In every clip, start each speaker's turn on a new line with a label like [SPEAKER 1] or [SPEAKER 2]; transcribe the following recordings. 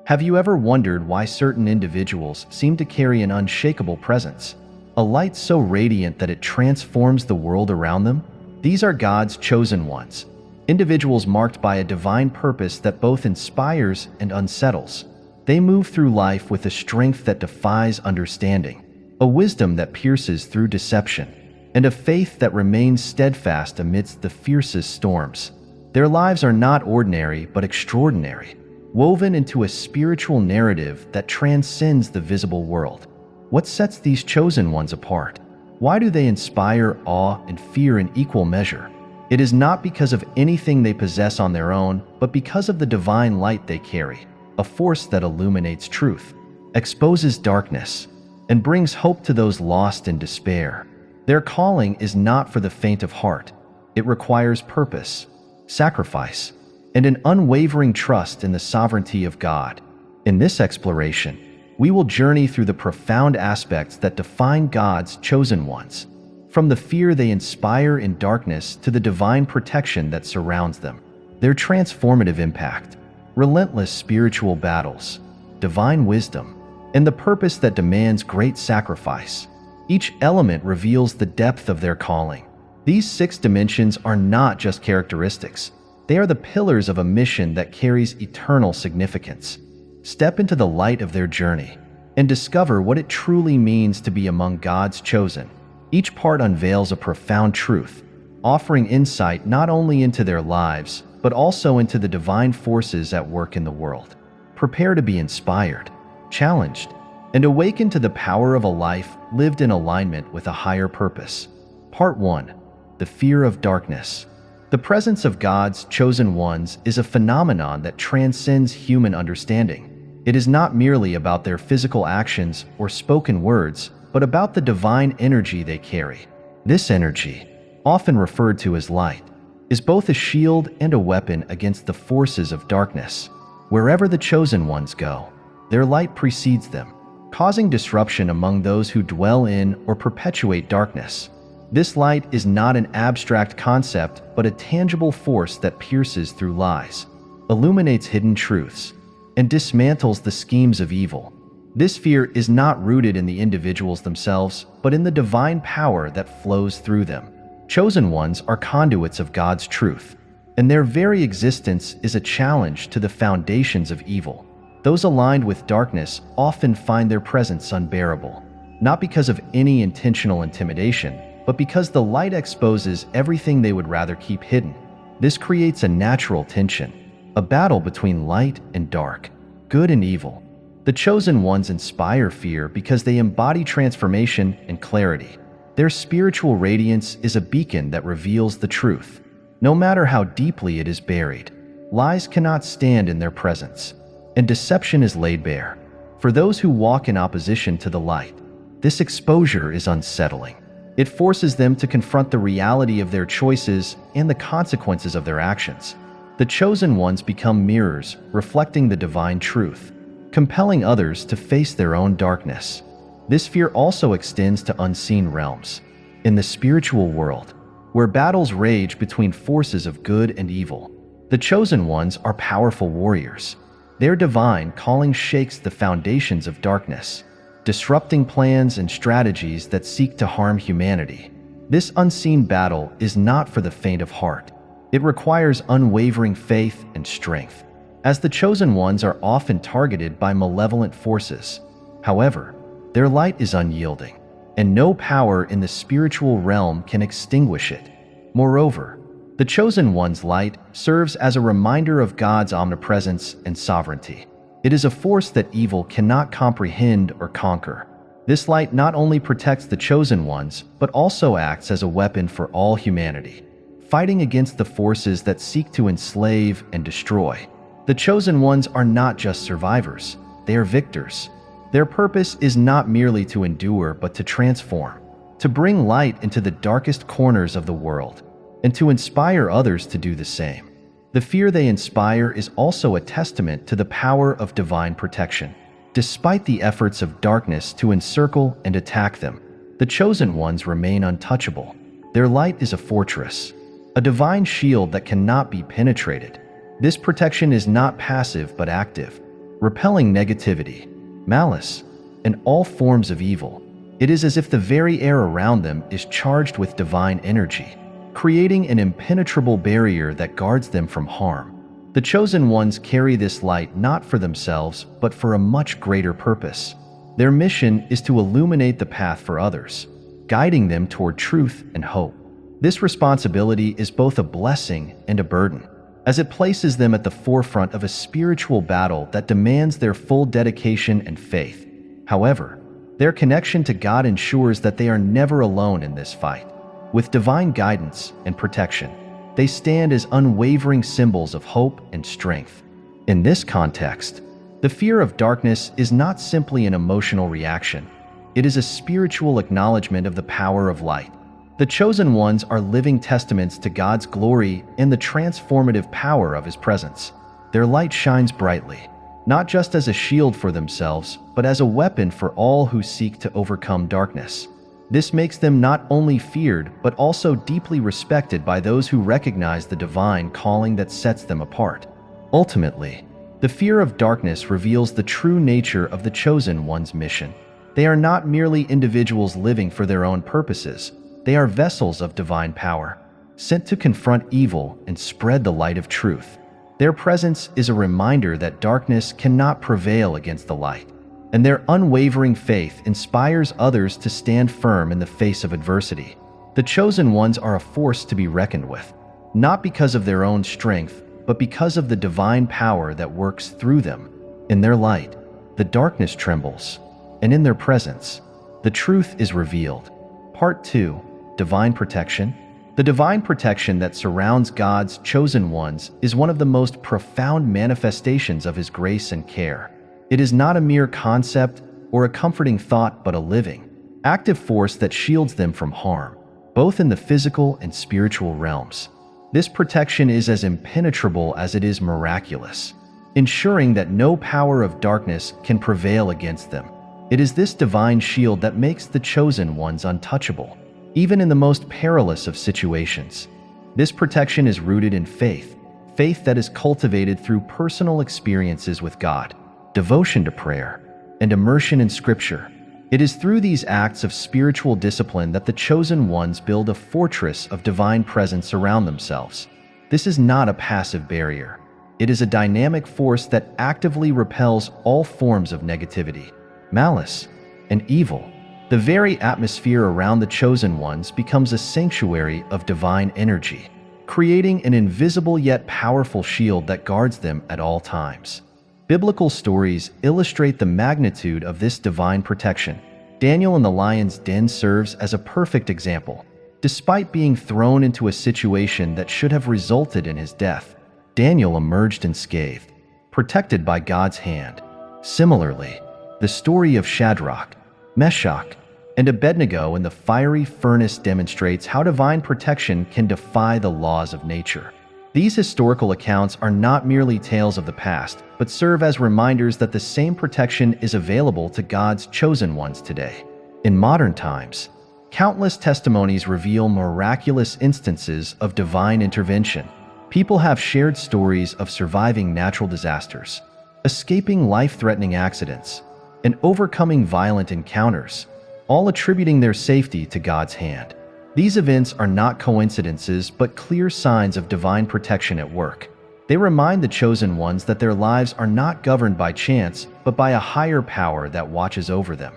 [SPEAKER 1] Have you ever wondered why certain individuals seem to carry an unshakable presence? A light so radiant that it transforms the world around them? These are God's chosen ones, individuals marked by a divine purpose that both inspires and unsettles. They move through life with a strength that defies understanding, a wisdom that pierces through deception, and a faith that remains steadfast amidst the fiercest storms. Their lives are not ordinary but extraordinary, woven into a spiritual narrative that transcends the visible world. What sets these chosen ones apart? Why do they inspire awe and fear in equal measure? It is not because of anything they possess on their own, but because of the divine light they carry, a force that illuminates truth, exposes darkness, and brings hope to those lost in despair. Their calling is not for the faint of heart. It requires purpose, sacrifice, and an unwavering trust in the sovereignty of God. In this exploration, we will journey through the profound aspects that define God's chosen ones, from the fear they inspire in darkness to the divine protection that surrounds them. Their transformative impact, relentless spiritual battles, divine wisdom, and the purpose that demands great sacrifice. Each element reveals the depth of their calling. These 6 dimensions are not just characteristics. They are the pillars of a mission that carries eternal significance. Step into the light of their journey and discover what it truly means to be among God's chosen. Each part unveils a profound truth, offering insight not only into their lives, but also into the divine forces at work in the world. Prepare to be inspired, challenged, and awaken to the power of a life lived in alignment with a higher purpose. Part 1. The Fear of Darkness. The presence of God's chosen ones is a phenomenon that transcends human understanding. It is not merely about their physical actions or spoken words, but about the divine energy they carry. This energy, often referred to as light, is both a shield and a weapon against the forces of darkness. Wherever the chosen ones go, their light precedes them, causing disruption among those who dwell in or perpetuate darkness. This light is not an abstract concept, but a tangible force that pierces through lies, illuminates hidden truths, and dismantles the schemes of evil. This fear is not rooted in the individuals themselves, but in the divine power that flows through them. Chosen ones are conduits of God's truth, and their very existence is a challenge to the foundations of evil. Those aligned with darkness often find their presence unbearable, not because of any intentional intimidation, but because the light exposes everything they would rather keep hidden. This creates a natural tension, a battle between light and dark, good and evil. The chosen ones inspire fear because they embody transformation and clarity. Their spiritual radiance is a beacon that reveals the truth. No matter how deeply it is buried, lies cannot stand in their presence, and deception is laid bare. For those who walk in opposition to the light, this exposure is unsettling. It forces them to confront the reality of their choices and the consequences of their actions. The chosen ones become mirrors, reflecting the divine truth, compelling others to face their own darkness. This fear also extends to unseen realms. In the spiritual world, where battles rage between forces of good and evil, the chosen ones are powerful warriors. Their divine calling shakes the foundations of darkness, disrupting plans and strategies that seek to harm humanity. This unseen battle is not for the faint of heart. It requires unwavering faith and strength, as the chosen ones are often targeted by malevolent forces. However, their light is unyielding, and no power in the spiritual realm can extinguish it. Moreover, the chosen one's light serves as a reminder of God's omnipresence and sovereignty. It is a force that evil cannot comprehend or conquer. This light not only protects the chosen ones, but also acts as a weapon for all humanity, fighting against the forces that seek to enslave and destroy. The chosen ones are not just survivors, they are victors. Their purpose is not merely to endure, but to transform, to bring light into the darkest corners of the world, and to inspire others to do the same. The fear they inspire is also a testament to the power of divine protection. Despite the efforts of darkness to encircle and attack them, the chosen ones remain untouchable. Their light is a fortress, a divine shield that cannot be penetrated. This protection is not passive but active, repelling negativity, malice, and all forms of evil. It is as if the very air around them is charged with divine energy, creating an impenetrable barrier that guards them from harm. The chosen ones carry this light not for themselves, but for a much greater purpose. Their mission is to illuminate the path for others, guiding them toward truth and hope. This responsibility is both a blessing and a burden, as it places them at the forefront of a spiritual battle that demands their full dedication and faith. However, their connection to God ensures that they are never alone in this fight. With divine guidance and protection, they stand as unwavering symbols of hope and strength. In this context, the fear of darkness is not simply an emotional reaction. It is a spiritual acknowledgement of the power of light. The chosen ones are living testaments to God's glory and the transformative power of His presence. Their light shines brightly, not just as a shield for themselves, but as a weapon for all who seek to overcome darkness. This makes them not only feared, but also deeply respected by those who recognize the divine calling that sets them apart. Ultimately, the fear of darkness reveals the true nature of the chosen one's mission. They are not merely individuals living for their own purposes. They are vessels of divine power, sent to confront evil and spread the light of truth. Their presence is a reminder that darkness cannot prevail against the light, and their unwavering faith inspires others to stand firm in the face of adversity. The chosen ones are a force to be reckoned with, not because of their own strength, but because of the divine power that works through them. In their light, the darkness trembles, and in their presence, the truth is revealed. Part 2. Divine Protection. The divine protection that surrounds God's chosen ones is one of the most profound manifestations of His grace and care. It is not a mere concept or a comforting thought, but a living, active force that shields them from harm, both in the physical and spiritual realms. This protection is as impenetrable as it is miraculous, ensuring that no power of darkness can prevail against them. It is this divine shield that makes the chosen ones untouchable, even in the most perilous of situations. This protection is rooted in faith that is cultivated through personal experiences with God, devotion to prayer, and immersion in Scripture. It is through these acts of spiritual discipline that the chosen ones build a fortress of divine presence around themselves. This is not a passive barrier. It is a dynamic force that actively repels all forms of negativity, malice, and evil. The very atmosphere around the chosen ones becomes a sanctuary of divine energy, creating an invisible yet powerful shield that guards them at all times. Biblical stories illustrate the magnitude of this divine protection. Daniel in the lion's den serves as a perfect example. Despite being thrown into a situation that should have resulted in his death, Daniel emerged unscathed, protected by God's hand. Similarly, the story of Shadrach, Meshach, and Abednego in the fiery furnace demonstrates how divine protection can defy the laws of nature. These historical accounts are not merely tales of the past, but serve as reminders that the same protection is available to God's chosen ones today. In modern times, countless testimonies reveal miraculous instances of divine intervention. People have shared stories of surviving natural disasters, escaping life-threatening accidents, and overcoming violent encounters, all attributing their safety to God's hand. These events are not coincidences, but clear signs of divine protection at work. They remind the chosen ones that their lives are not governed by chance, but by a higher power that watches over them.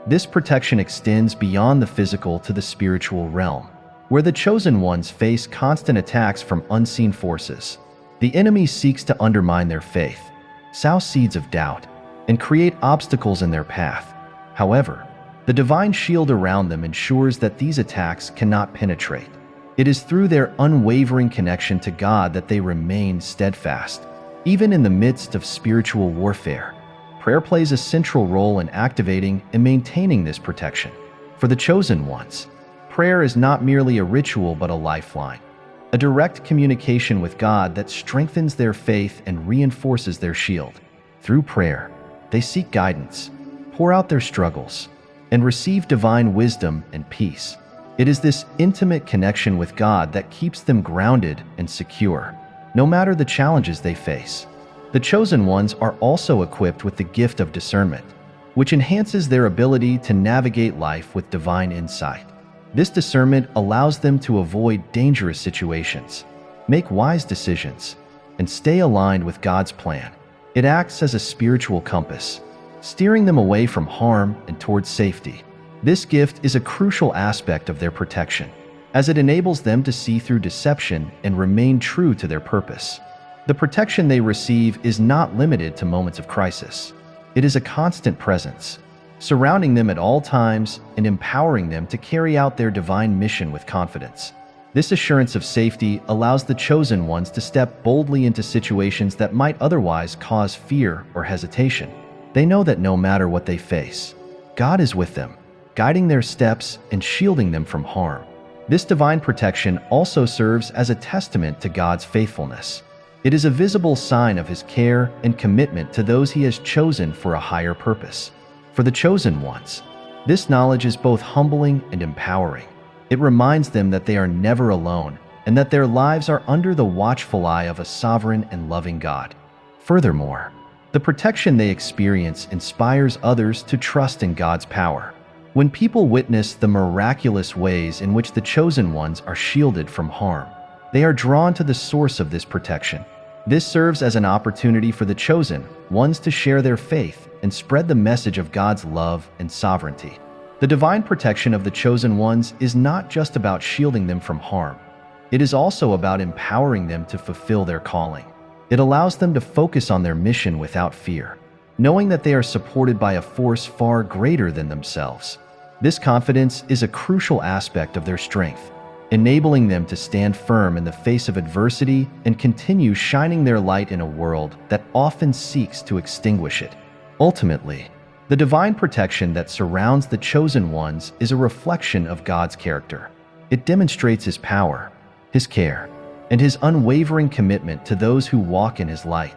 [SPEAKER 1] This protection extends beyond the physical to the spiritual realm, where the chosen ones face constant attacks from unseen forces. The enemy seeks to undermine their faith, sow seeds of doubt, and create obstacles in their path. However, the divine shield around them ensures that these attacks cannot penetrate. It is through their unwavering connection to God that they remain steadfast. Even in the midst of spiritual warfare, prayer plays a central role in activating and maintaining this protection. For the chosen ones, prayer is not merely a ritual but a lifeline, a direct communication with God that strengthens their faith and reinforces their shield. Through prayer, they seek guidance, pour out their struggles, and receive divine wisdom and peace. It is this intimate connection with God that keeps them grounded and secure, no matter the challenges they face. The chosen ones are also equipped with the gift of discernment, which enhances their ability to navigate life with divine insight. This discernment allows them to avoid dangerous situations, make wise decisions, and stay aligned with God's plan. It acts as a spiritual compass, steering them away from harm and towards safety. This gift is a crucial aspect of their protection, as it enables them to see through deception and remain true to their purpose. The protection they receive is not limited to moments of crisis. It is a constant presence, surrounding them at all times and empowering them to carry out their divine mission with confidence. This assurance of safety allows the chosen ones to step boldly into situations that might otherwise cause fear or hesitation. They know that no matter what they face, God is with them, guiding their steps and shielding them from harm. This divine protection also serves as a testament to God's faithfulness. It is a visible sign of His care and commitment to those He has chosen for a higher purpose. For the chosen ones, this knowledge is both humbling and empowering. It reminds them that they are never alone and that their lives are under the watchful eye of a sovereign and loving God. Furthermore, the protection they experience inspires others to trust in God's power. When people witness the miraculous ways in which the chosen ones are shielded from harm, they are drawn to the source of this protection. This serves as an opportunity for the chosen ones to share their faith and spread the message of God's love and sovereignty. The divine protection of the chosen ones is not just about shielding them from harm. It is also about empowering them to fulfill their calling. It allows them to focus on their mission without fear, knowing that they are supported by a force far greater than themselves. This confidence is a crucial aspect of their strength, enabling them to stand firm in the face of adversity and continue shining their light in a world that often seeks to extinguish it. Ultimately, the divine protection that surrounds the chosen ones is a reflection of God's character. It demonstrates His power, His care, and His unwavering commitment to those who walk in His light.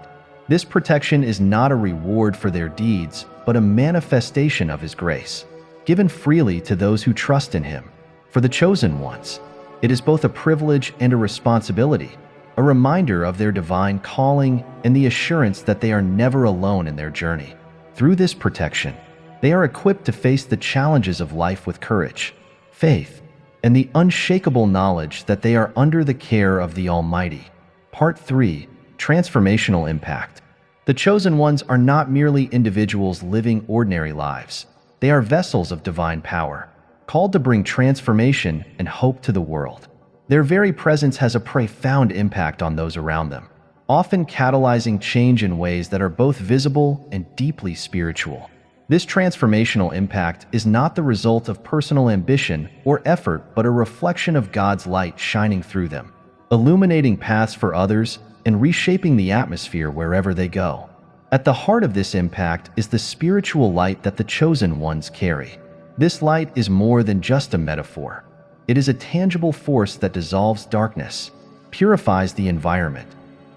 [SPEAKER 1] This protection is not a reward for their deeds, but a manifestation of His grace, given freely to those who trust in Him. For the chosen ones, it is both a privilege and a responsibility, a reminder of their divine calling and the assurance that they are never alone in their journey. Through this protection, they are equipped to face the challenges of life with courage, faith, and the unshakable knowledge that they are under the care of the Almighty. Part 3. Transformational Impact. The chosen ones are not merely individuals living ordinary lives. They are vessels of divine power, called to bring transformation and hope to the world. Their very presence has a profound impact on those around them, often catalyzing change in ways that are both visible and deeply spiritual. This transformational impact is not the result of personal ambition or effort, but a reflection of God's light shining through them, illuminating paths for others and reshaping the atmosphere wherever they go. At the heart of this impact is the spiritual light that the chosen ones carry. This light is more than just a metaphor. It is a tangible force that dissolves darkness, purifies the environment,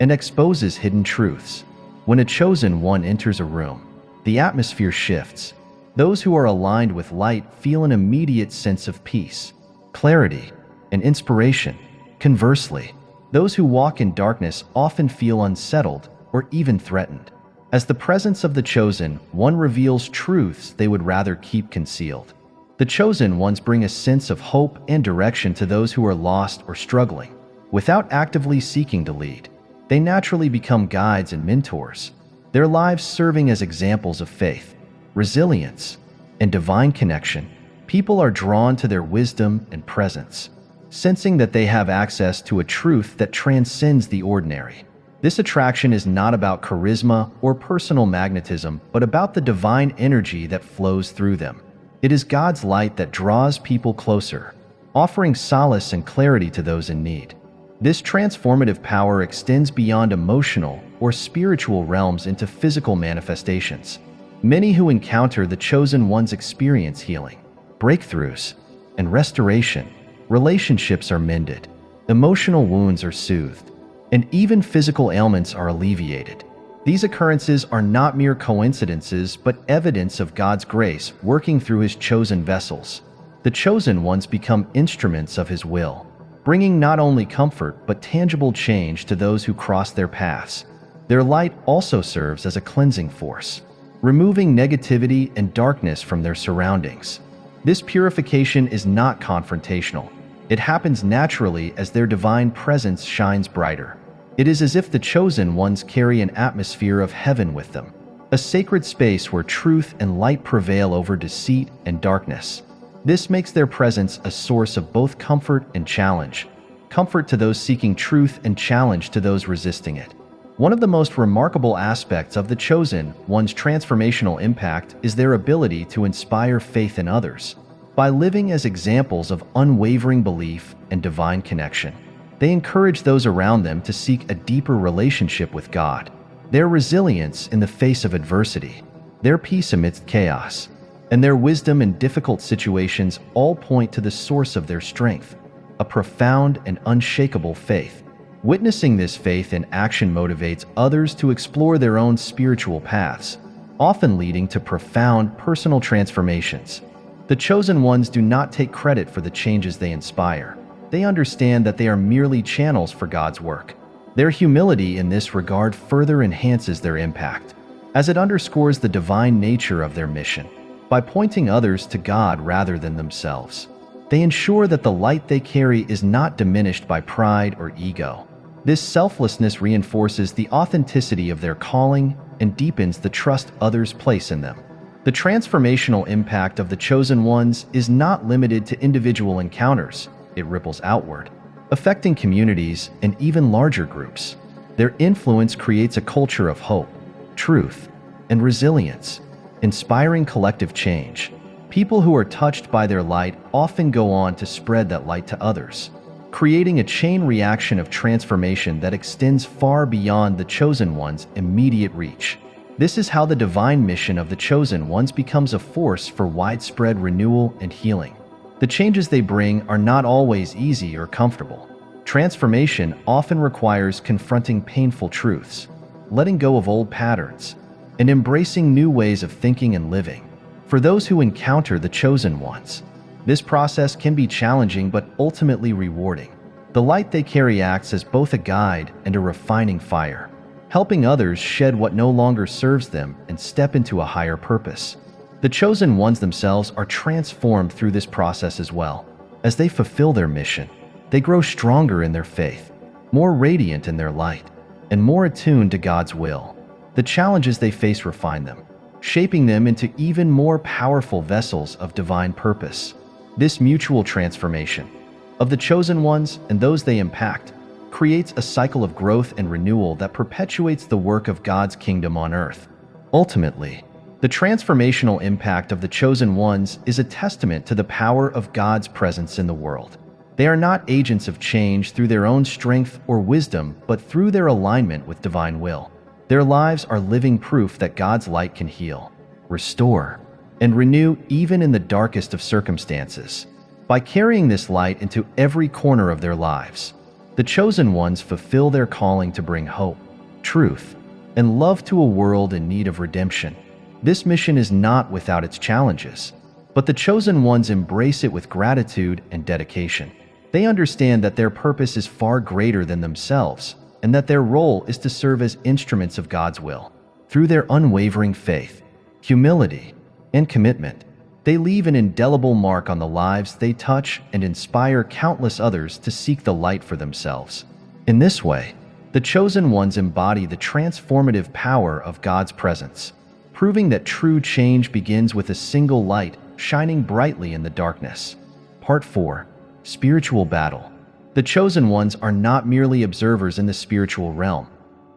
[SPEAKER 1] and exposes hidden truths. When a chosen one enters a room, the atmosphere shifts. Those who are aligned with light feel an immediate sense of peace, clarity, and inspiration. Conversely, those who walk in darkness often feel unsettled or even threatened, as the presence of the chosen one reveals truths they would rather keep concealed. The chosen ones bring a sense of hope and direction to those who are lost or struggling. Without actively seeking to lead, they naturally become guides and mentors, their lives serving as examples of faith, resilience, and divine connection. People are drawn to their wisdom and presence, sensing that they have access to a truth that transcends the ordinary. This attraction is not about charisma or personal magnetism, but about the divine energy that flows through them. It is God's light that draws people closer, offering solace and clarity to those in need. This transformative power extends beyond emotional or spiritual realms into physical manifestations. Many who encounter the chosen ones experience healing, breakthroughs, and restoration. Relationships are mended, emotional wounds are soothed, and even physical ailments are alleviated. These occurrences are not mere coincidences, but evidence of God's grace working through His chosen vessels. The chosen ones become instruments of His will, bringing not only comfort but tangible change to those who cross their paths. Their light also serves as a cleansing force, removing negativity and darkness from their surroundings. This purification is not confrontational. It happens naturally as their divine presence shines brighter. It is as if the chosen ones carry an atmosphere of heaven with them, a sacred space where truth and light prevail over deceit and darkness. This makes their presence a source of both comfort and challenge, comfort to those seeking truth and challenge to those resisting it. One of the most remarkable aspects of the chosen one's transformational impact is their ability to inspire faith in others. By living as examples of unwavering belief and divine connection, they encourage those around them to seek a deeper relationship with God. Their resilience in the face of adversity, their peace amidst chaos, and their wisdom in difficult situations all point to the source of their strength, a profound and unshakable faith. Witnessing this faith in action motivates others to explore their own spiritual paths, often leading to profound personal transformations. The chosen ones do not take credit for the changes they inspire. They understand that they are merely channels for God's work. Their humility in this regard further enhances their impact, as it underscores the divine nature of their mission. By pointing others to God rather than themselves, they ensure that the light they carry is not diminished by pride or ego. This selflessness reinforces the authenticity of their calling and deepens the trust others place in them. The transformational impact of the chosen ones is not limited to individual encounters. It ripples outward, affecting communities and even larger groups. Their influence creates a culture of hope, truth, and resilience, inspiring collective change. People who are touched by their light often go on to spread that light to others, creating a chain reaction of transformation that extends far beyond the chosen one's immediate reach. This is how the divine mission of the chosen ones becomes a force for widespread renewal and healing. The changes they bring are not always easy or comfortable. Transformation often requires confronting painful truths, letting go of old patterns, and embracing new ways of thinking and living. For those who encounter the chosen ones, this process can be challenging but ultimately rewarding. The light they carry acts as both a guide and a refining fire, helping others shed what no longer serves them and step into a higher purpose. The chosen ones themselves are transformed through this process as well. As they fulfill their mission, they grow stronger in their faith, more radiant in their light, and more attuned to God's will. The challenges they face refine them, shaping them into even more powerful vessels of divine purpose. This mutual transformation of the chosen ones and those they impact creates a cycle of growth and renewal that perpetuates the work of God's kingdom on earth. Ultimately, the transformational impact of the chosen ones is a testament to the power of God's presence in the world. They are not agents of change through their own strength or wisdom, but through their alignment with divine will. Their lives are living proof that God's light can heal, restore, and renew even in the darkest of circumstances. By carrying this light into every corner of their lives, the chosen ones fulfill their calling to bring hope, truth, and love to a world in need of redemption. This mission is not without its challenges, but the chosen ones embrace it with gratitude and dedication. They understand that their purpose is far greater than themselves, and that their role is to serve as instruments of God's will. Through their unwavering faith, humility, and commitment, they leave an indelible mark on the lives they touch and inspire countless others to seek the light for themselves. In this way, the chosen ones embody the transformative power of God's presence, proving that true change begins with a single light shining brightly in the darkness. Part 4. Spiritual Battle. The chosen ones are not merely observers in the spiritual realm.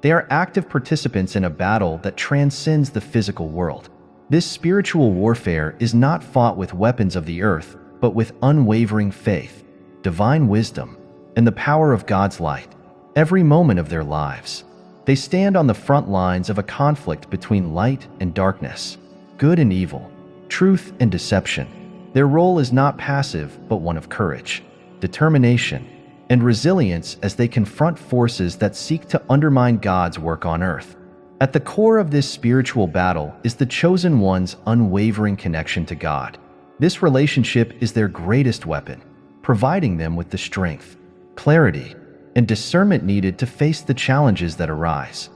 [SPEAKER 1] They are active participants in a battle that transcends the physical world. This spiritual warfare is not fought with weapons of the earth, but with unwavering faith, divine wisdom, and the power of God's light. Every moment of their lives, they stand on the front lines of a conflict between light and darkness, good and evil, truth and deception. Their role is not passive, but one of courage, determination, and resilience as they confront forces that seek to undermine God's work on earth. At the core of this spiritual battle is the chosen one's unwavering connection to God. This relationship is their greatest weapon, providing them with the strength, clarity, and discernment needed to face the challenges that arise.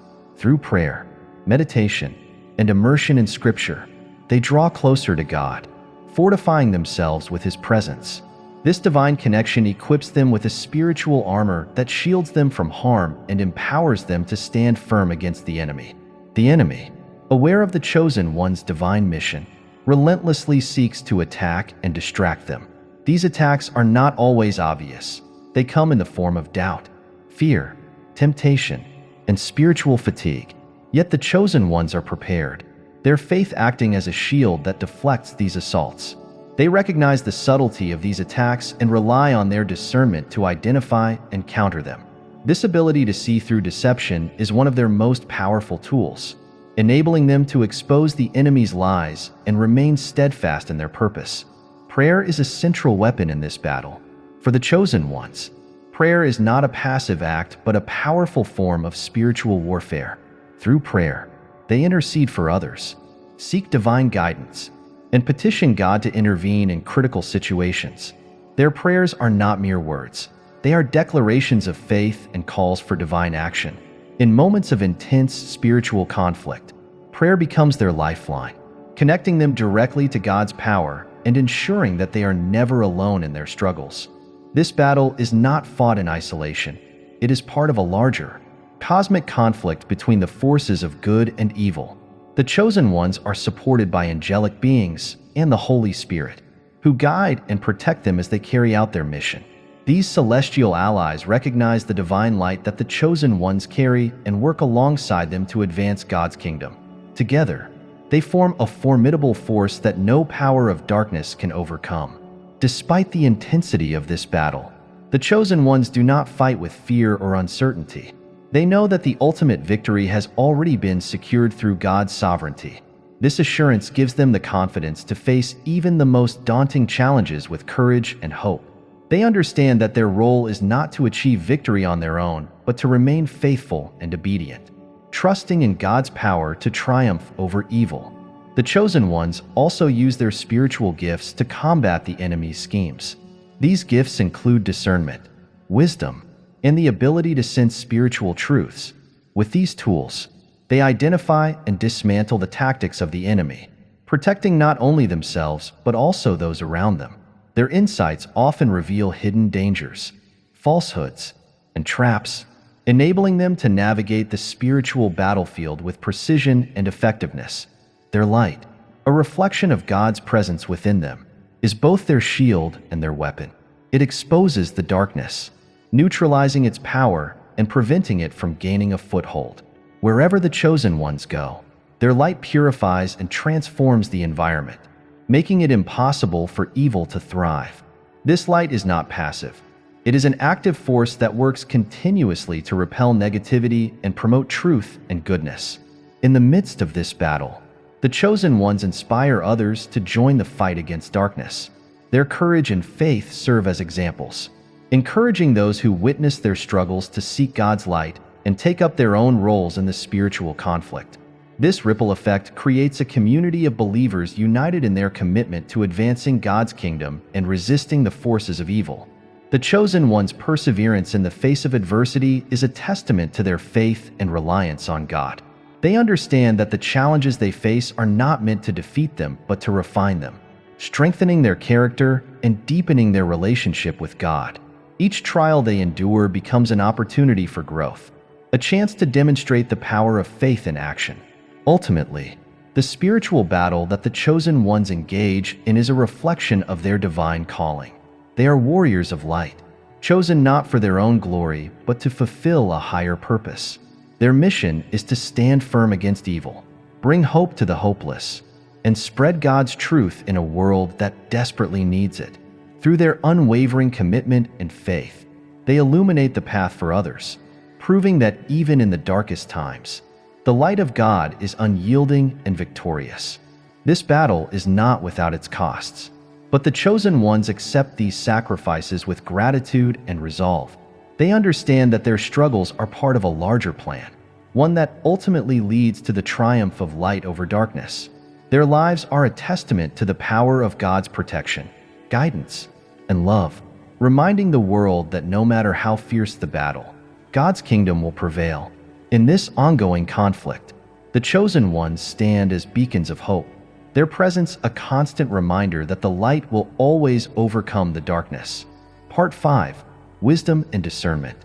[SPEAKER 1] Through prayer, meditation, and immersion in Scripture, they draw closer to God, fortifying themselves with His presence. This divine connection equips them with a spiritual armor that shields them from harm and empowers them to stand firm against the enemy. The enemy, aware of the chosen one's divine mission, relentlessly seeks to attack and distract them. These attacks are not always obvious. They come in the form of doubt, fear, temptation, and spiritual fatigue. Yet the chosen ones are prepared, their faith acting as a shield that deflects these assaults. They recognize the subtlety of these attacks and rely on their discernment to identify and counter them. This ability to see through deception is one of their most powerful tools, enabling them to expose the enemy's lies and remain steadfast in their purpose. Prayer is a central weapon in this battle. For the chosen ones, prayer is not a passive act but a powerful form of spiritual warfare. Through prayer, they intercede for others, seek divine guidance, and petition God to intervene in critical situations. Their prayers are not mere words. They are declarations of faith and calls for divine action. In moments of intense spiritual conflict, prayer becomes their lifeline, connecting them directly to God's power and ensuring that they are never alone in their struggles. This battle is not fought in isolation. It is part of a larger, cosmic conflict between the forces of good and evil. The chosen ones are supported by angelic beings and the Holy Spirit, who guide and protect them as they carry out their mission. These celestial allies recognize the divine light that the chosen ones carry and work alongside them to advance God's kingdom. Together, they form a formidable force that no power of darkness can overcome. Despite the intensity of this battle, the chosen ones do not fight with fear or uncertainty. They know that the ultimate victory has already been secured through God's sovereignty. This assurance gives them the confidence to face even the most daunting challenges with courage and hope. They understand that their role is not to achieve victory on their own, but to remain faithful and obedient, trusting in God's power to triumph over evil. The chosen ones also use their spiritual gifts to combat the enemy's schemes. These gifts include discernment, wisdom, and the ability to sense spiritual truths. With these tools, they identify and dismantle the tactics of the enemy, protecting not only themselves but also those around them. Their insights often reveal hidden dangers, falsehoods, and traps, enabling them to navigate the spiritual battlefield with precision and effectiveness. Their light, a reflection of God's presence within them, is both their shield and their weapon. It exposes the darkness, neutralizing its power and preventing it from gaining a foothold. Wherever the chosen ones go, their light purifies and transforms the environment, making it impossible for evil to thrive. This light is not passive. It is an active force that works continuously to repel negativity and promote truth and goodness. In the midst of this battle, the chosen ones inspire others to join the fight against darkness. Their courage and faith serve as examples, encouraging those who witness their struggles to seek God's light and take up their own roles in the spiritual conflict. This ripple effect creates a community of believers united in their commitment to advancing God's kingdom and resisting the forces of evil. The chosen ones' perseverance in the face of adversity is a testament to their faith and reliance on God. They understand that the challenges they face are not meant to defeat them, but to refine them, strengthening their character and deepening their relationship with God. Each trial they endure becomes an opportunity for growth, a chance to demonstrate the power of faith in action. Ultimately, the spiritual battle that the chosen ones engage in is a reflection of their divine calling. They are warriors of light, chosen not for their own glory, but to fulfill a higher purpose. Their mission is to stand firm against evil, bring hope to the hopeless, and spread God's truth in a world that desperately needs it. Through their unwavering commitment and faith, they illuminate the path for others, proving that even in the darkest times, the light of God is unyielding and victorious. This battle is not without its costs, but the chosen ones accept these sacrifices with gratitude and resolve. They understand that their struggles are part of a larger plan, one that ultimately leads to the triumph of light over darkness. Their lives are a testament to the power of God's protection, guidance, and love, reminding the world that no matter how fierce the battle, God's kingdom will prevail. In this ongoing conflict, the chosen ones stand as beacons of hope, their presence a constant reminder that the light will always overcome the darkness. Part 5. Wisdom and Discernment.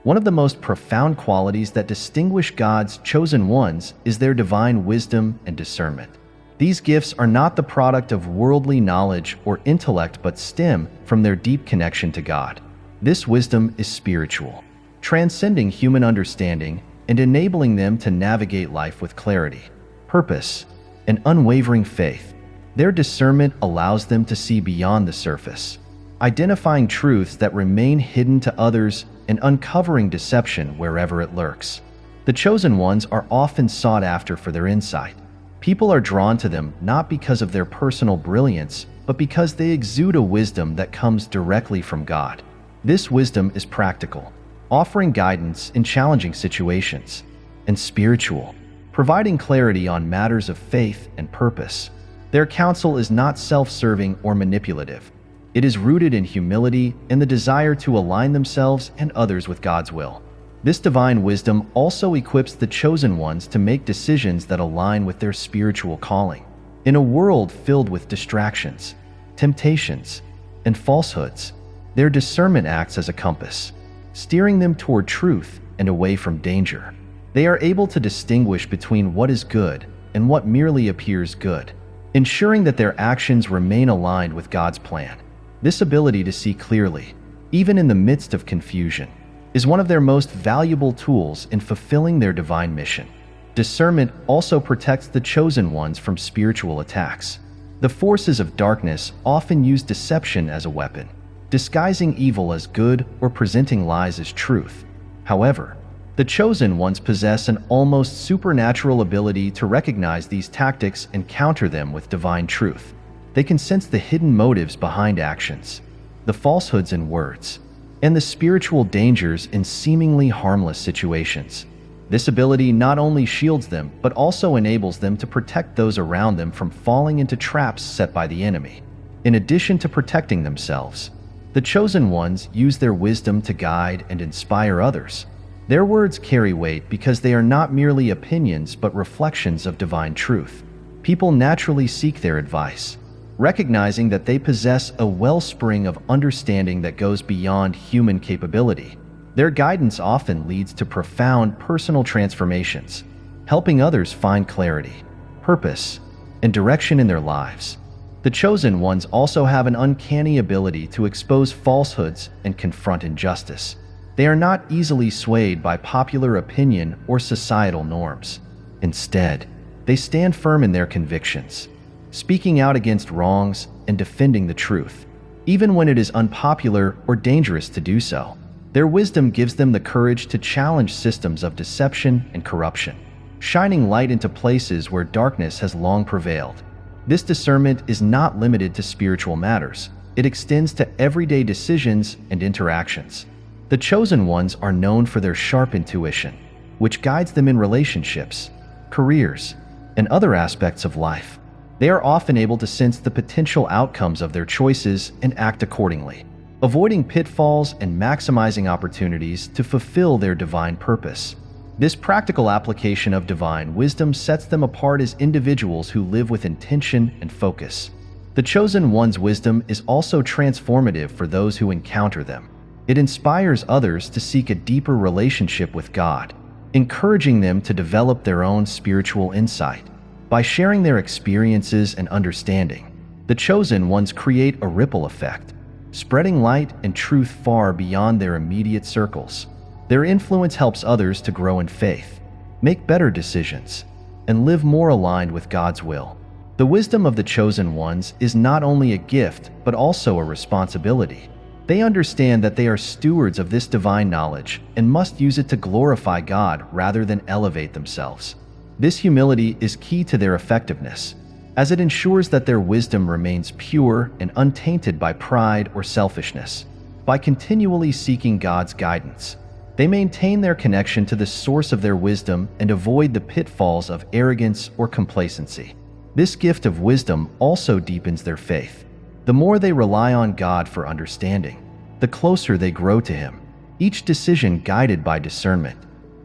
[SPEAKER 1] One of the most profound qualities that distinguish God's chosen ones is their divine wisdom and discernment. These gifts are not the product of worldly knowledge or intellect but stem from their deep connection to God. This wisdom is spiritual, transcending human understanding and enabling them to navigate life with clarity, purpose, and unwavering faith. Their discernment allows them to see beyond the surface, identifying truths that remain hidden to others and uncovering deception wherever it lurks. The chosen ones are often sought after for their insight. People are drawn to them not because of their personal brilliance, but because they exude a wisdom that comes directly from God. This wisdom is practical, offering guidance in challenging situations, and spiritual, providing clarity on matters of faith and purpose. Their counsel is not self-serving or manipulative. It is rooted in humility and the desire to align themselves and others with God's will. This divine wisdom also equips the chosen ones to make decisions that align with their spiritual calling. In a world filled with distractions, temptations, and falsehoods, their discernment acts as a compass, steering them toward truth and away from danger. They are able to distinguish between what is good and what merely appears good, ensuring that their actions remain aligned with God's plan. This ability to see clearly, even in the midst of confusion, is one of their most valuable tools in fulfilling their divine mission. Discernment also protects the chosen ones from spiritual attacks. The forces of darkness often use deception as a weapon, disguising evil as good or presenting lies as truth. However, the chosen ones possess an almost supernatural ability to recognize these tactics and counter them with divine truth. They can sense the hidden motives behind actions, the falsehoods in words, and the spiritual dangers in seemingly harmless situations. This ability not only shields them, but also enables them to protect those around them from falling into traps set by the enemy. In addition to protecting themselves, the chosen ones use their wisdom to guide and inspire others. Their words carry weight because they are not merely opinions but reflections of divine truth. People naturally seek their advice, recognizing that they possess a wellspring of understanding that goes beyond human capability. Their guidance often leads to profound personal transformations, helping others find clarity, purpose, and direction in their lives. The chosen ones also have an uncanny ability to expose falsehoods and confront injustice. They are not easily swayed by popular opinion or societal norms. Instead, they stand firm in their convictions, speaking out against wrongs and defending the truth, even when it is unpopular or dangerous to do so. Their wisdom gives them the courage to challenge systems of deception and corruption, shining light into places where darkness has long prevailed. This discernment is not limited to spiritual matters. It extends to everyday decisions and interactions. The chosen ones are known for their sharp intuition, which guides them in relationships, careers, and other aspects of life. They are often able to sense the potential outcomes of their choices and act accordingly, avoiding pitfalls and maximizing opportunities to fulfill their divine purpose. This practical application of divine wisdom sets them apart as individuals who live with intention and focus. The chosen one's wisdom is also transformative for those who encounter them. It inspires others to seek a deeper relationship with God, encouraging them to develop their own spiritual insight. By sharing their experiences and understanding, the chosen ones create a ripple effect, spreading light and truth far beyond their immediate circles. Their influence helps others to grow in faith, make better decisions, and live more aligned with God's will. The wisdom of the chosen ones is not only a gift, but also a responsibility. They understand that they are stewards of this divine knowledge and must use it to glorify God rather than elevate themselves. This humility is key to their effectiveness, as it ensures that their wisdom remains pure and untainted by pride or selfishness. By continually seeking God's guidance, they maintain their connection to the source of their wisdom and avoid the pitfalls of arrogance or complacency. This gift of wisdom also deepens their faith. The more they rely on God for understanding, the closer they grow to Him, each decision guided by discernment.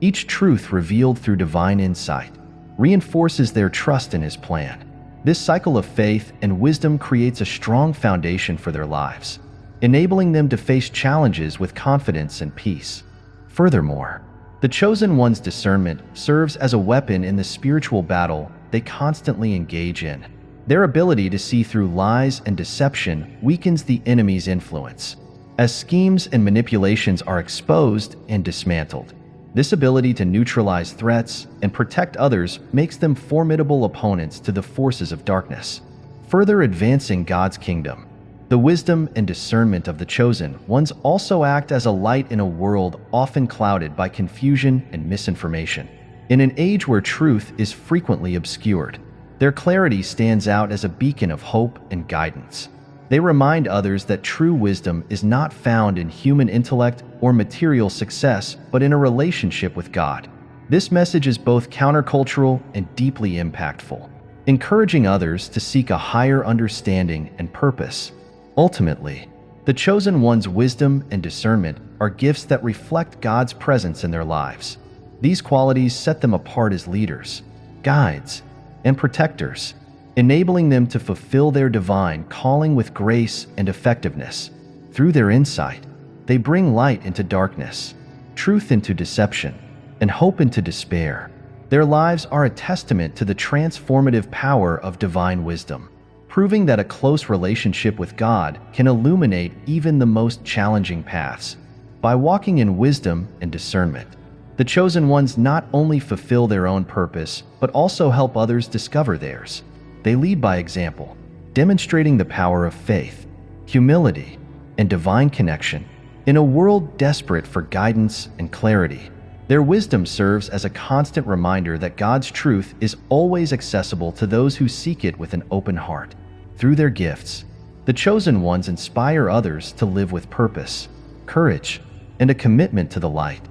[SPEAKER 1] Each truth revealed through divine insight reinforces their trust in His plan. This cycle of faith and wisdom creates a strong foundation for their lives, enabling them to face challenges with confidence and peace. Furthermore, the chosen one's discernment serves as a weapon in the spiritual battle they constantly engage in. Their ability to see through lies and deception weakens the enemy's influence, as schemes and manipulations are exposed and dismantled. This ability to neutralize threats and protect others makes them formidable opponents to the forces of darkness, further advancing God's kingdom. The wisdom and discernment of the chosen ones also act as a light in a world often clouded by confusion and misinformation. In an age where truth is frequently obscured, their clarity stands out as a beacon of hope and guidance. They remind others that true wisdom is not found in human intellect or material success, but in a relationship with God. This message is both countercultural and deeply impactful, encouraging others to seek a higher understanding and purpose. Ultimately, the chosen one's wisdom and discernment are gifts that reflect God's presence in their lives. These qualities set them apart as leaders, guides, and protectors, enabling them to fulfill their divine calling with grace and effectiveness. Through their insight, they bring light into darkness, truth into deception, and hope into despair. Their lives are a testament to the transformative power of divine wisdom, proving that a close relationship with God can illuminate even the most challenging paths. By walking in wisdom and discernment, the chosen ones not only fulfill their own purpose, but also help others discover theirs. They lead by example, demonstrating the power of faith, humility, and divine connection. In a world desperate for guidance and clarity, their wisdom serves as a constant reminder that God's truth is always accessible to those who seek it with an open heart. Through their gifts, the chosen ones inspire others to live with purpose, courage, and a commitment to the light.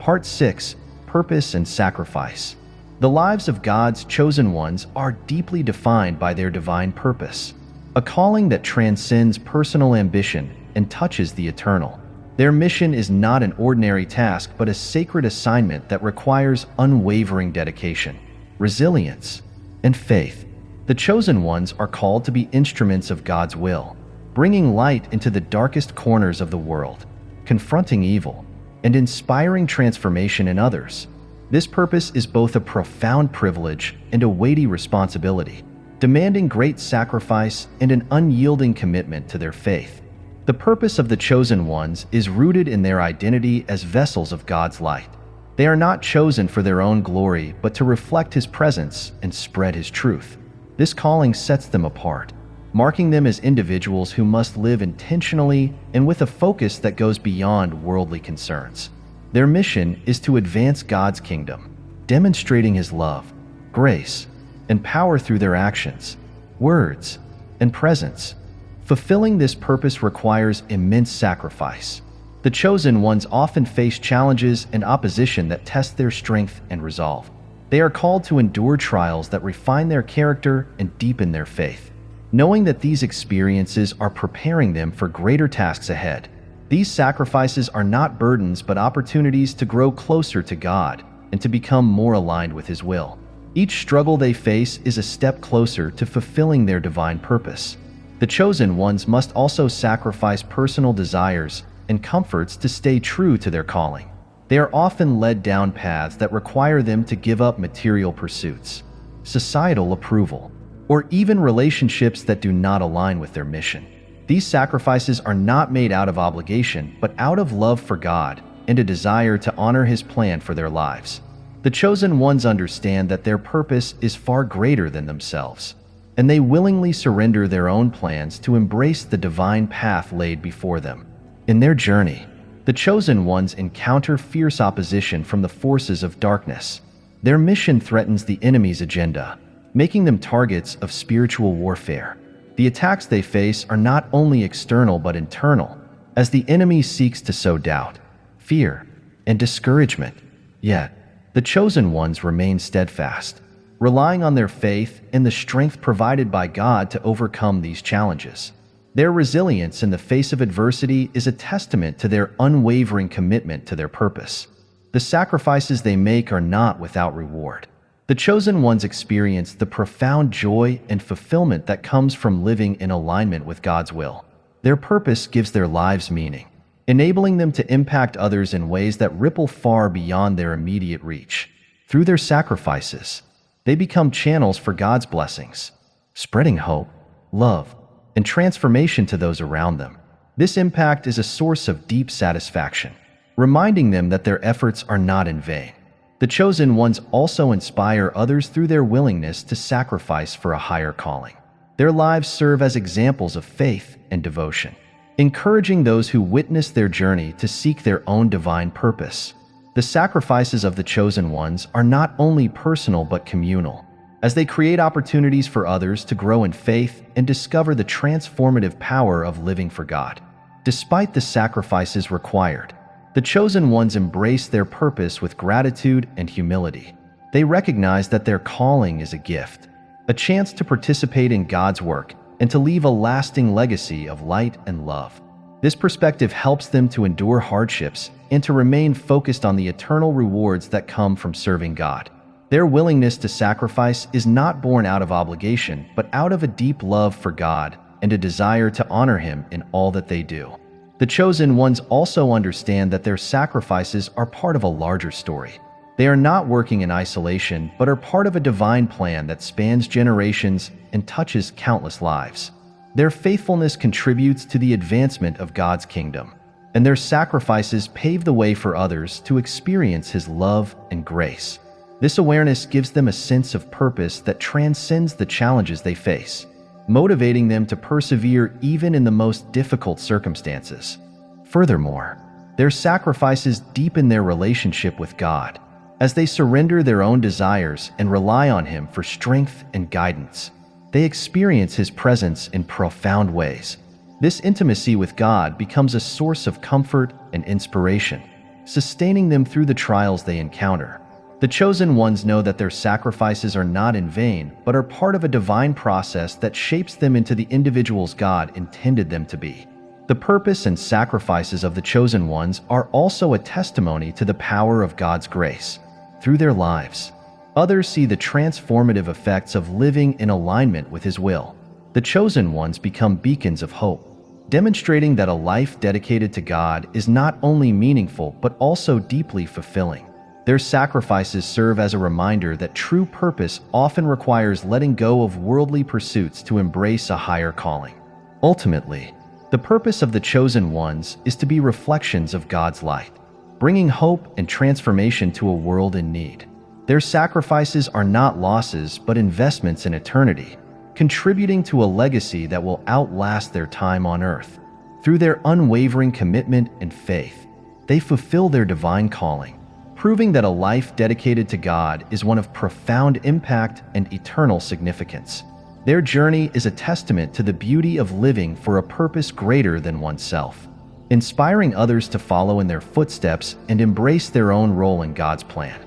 [SPEAKER 1] Part 6: Purpose and Sacrifice. The lives of God's chosen ones are deeply defined by their divine purpose, a calling that transcends personal ambition and touches the eternal. Their mission is not an ordinary task, but a sacred assignment that requires unwavering dedication, resilience, and faith. The chosen ones are called to be instruments of God's will, bringing light into the darkest corners of the world, confronting evil, and inspiring transformation in others. This purpose is both a profound privilege and a weighty responsibility, demanding great sacrifice and an unyielding commitment to their faith. The purpose of the chosen ones is rooted in their identity as vessels of God's light. They are not chosen for their own glory, but to reflect His presence and spread His truth. This calling sets them apart, marking them as individuals who must live intentionally and with a focus that goes beyond worldly concerns. Their mission is to advance God's kingdom, demonstrating His love, grace, and power through their actions, words, and presence. Fulfilling this purpose requires immense sacrifice. The chosen ones often face challenges and opposition that test their strength and resolve. They are called to endure trials that refine their character and deepen their faith, knowing that these experiences are preparing them for greater tasks ahead. These sacrifices are not burdens but opportunities to grow closer to God and to become more aligned with His will. Each struggle they face is a step closer to fulfilling their divine purpose. The chosen ones must also sacrifice personal desires and comforts to stay true to their calling. They are often led down paths that require them to give up material pursuits, societal approval, or even relationships that do not align with their mission. These sacrifices are not made out of obligation, but out of love for God and a desire to honor His plan for their lives. The chosen ones understand that their purpose is far greater than themselves, and they willingly surrender their own plans to embrace the divine path laid before them. In their journey, the chosen ones encounter fierce opposition from the forces of darkness. Their mission threatens the enemy's agenda, making them targets of spiritual warfare. The attacks they face are not only external but internal, as the enemy seeks to sow doubt, fear, and discouragement. Yet, the chosen ones remain steadfast, relying on their faith and the strength provided by God to overcome these challenges. Their resilience in the face of adversity is a testament to their unwavering commitment to their purpose. The sacrifices they make are not without reward. The chosen ones experience the profound joy and fulfillment that comes from living in alignment with God's will. Their purpose gives their lives meaning, enabling them to impact others in ways that ripple far beyond their immediate reach. Through their sacrifices, they become channels for God's blessings, spreading hope, love, and transformation to those around them. This impact is a source of deep satisfaction, reminding them that their efforts are not in vain. The chosen ones also inspire others through their willingness to sacrifice for a higher calling. Their lives serve as examples of faith and devotion, encouraging those who witness their journey to seek their own divine purpose. The sacrifices of the chosen ones are not only personal but communal, as they create opportunities for others to grow in faith and discover the transformative power of living for God. Despite the sacrifices required, the chosen ones embrace their purpose with gratitude and humility. They recognize that their calling is a gift, a chance to participate in God's work and to leave a lasting legacy of light and love. This perspective helps them to endure hardships and to remain focused on the eternal rewards that come from serving God. Their willingness to sacrifice is not born out of obligation, but out of a deep love for God and a desire to honor Him in all that they do. The chosen ones also understand that their sacrifices are part of a larger story. They are not working in isolation, but are part of a divine plan that spans generations and touches countless lives. Their faithfulness contributes to the advancement of God's kingdom, and their sacrifices pave the way for others to experience His love and grace. This awareness gives them a sense of purpose that transcends the challenges they face, motivating them to persevere even in the most difficult circumstances. Furthermore, their sacrifices deepen their relationship with God, as they surrender their own desires and rely on Him for strength and guidance. They experience His presence in profound ways. This intimacy with God becomes a source of comfort and inspiration, sustaining them through the trials they encounter. The chosen ones know that their sacrifices are not in vain, but are part of a divine process that shapes them into the individuals God intended them to be. The purpose and sacrifices of the chosen ones are also a testimony to the power of God's grace. Through their lives, others see the transformative effects of living in alignment with His will. The chosen ones become beacons of hope, demonstrating that a life dedicated to God is not only meaningful but also deeply fulfilling. Their sacrifices serve as a reminder that true purpose often requires letting go of worldly pursuits to embrace a higher calling. Ultimately, the purpose of the chosen ones is to be reflections of God's light, bringing hope and transformation to a world in need. Their sacrifices are not losses but investments in eternity, contributing to a legacy that will outlast their time on earth. Through their unwavering commitment and faith, they fulfill their divine calling, proving that a life dedicated to God is one of profound impact and eternal significance. Their journey is a testament to the beauty of living for a purpose greater than oneself, inspiring others to follow in their footsteps and embrace their own role in God's plan.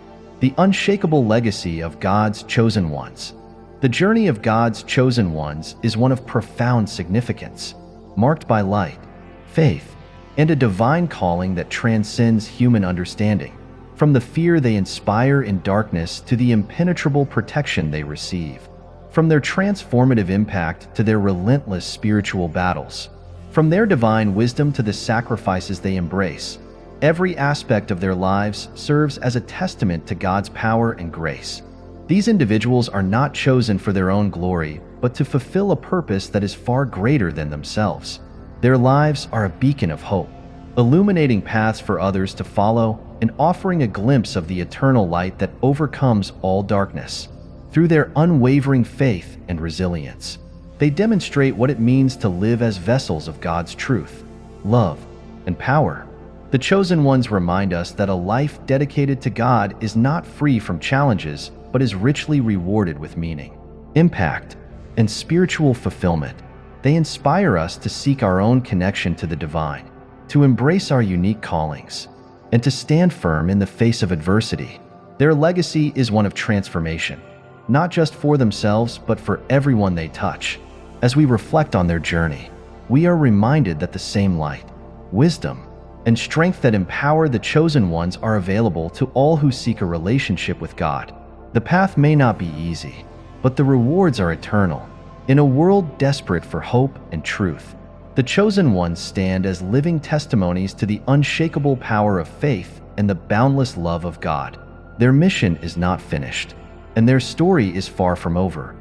[SPEAKER 1] The unshakable legacy of God's chosen ones. The journey of God's chosen ones is one of profound significance, marked by light, faith, and a divine calling that transcends human understanding. From the fear they inspire in darkness to the impenetrable protection they receive. From their transformative impact to their relentless spiritual battles. From their divine wisdom to the sacrifices they embrace, every aspect of their lives serves as a testament to God's power and grace. These individuals are not chosen for their own glory, but to fulfill a purpose that is far greater than themselves. Their lives are a beacon of hope, illuminating paths for others to follow and offering a glimpse of the eternal light that overcomes all darkness. Through their unwavering faith and resilience, they demonstrate what it means to live as vessels of God's truth, love, and power. The chosen ones remind us that a life dedicated to God is not free from challenges, but is richly rewarded with meaning, impact, and spiritual fulfillment. They inspire us to seek our own connection to the divine, to embrace our unique callings, and to stand firm in the face of adversity. Their legacy is one of transformation, not just for themselves, but for everyone they touch. As we reflect on their journey, we are reminded that the same light, wisdom, and strength that empower the chosen ones are available to all who seek a relationship with God. The path may not be easy, but the rewards are eternal. In a world desperate for hope and truth, the chosen ones stand as living testimonies to the unshakable power of faith and the boundless love of God. Their mission is not finished, and their story is far from over.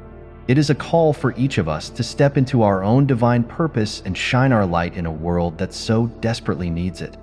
[SPEAKER 1] It is a call for each of us to step into our own divine purpose and shine our light in a world that so desperately needs it.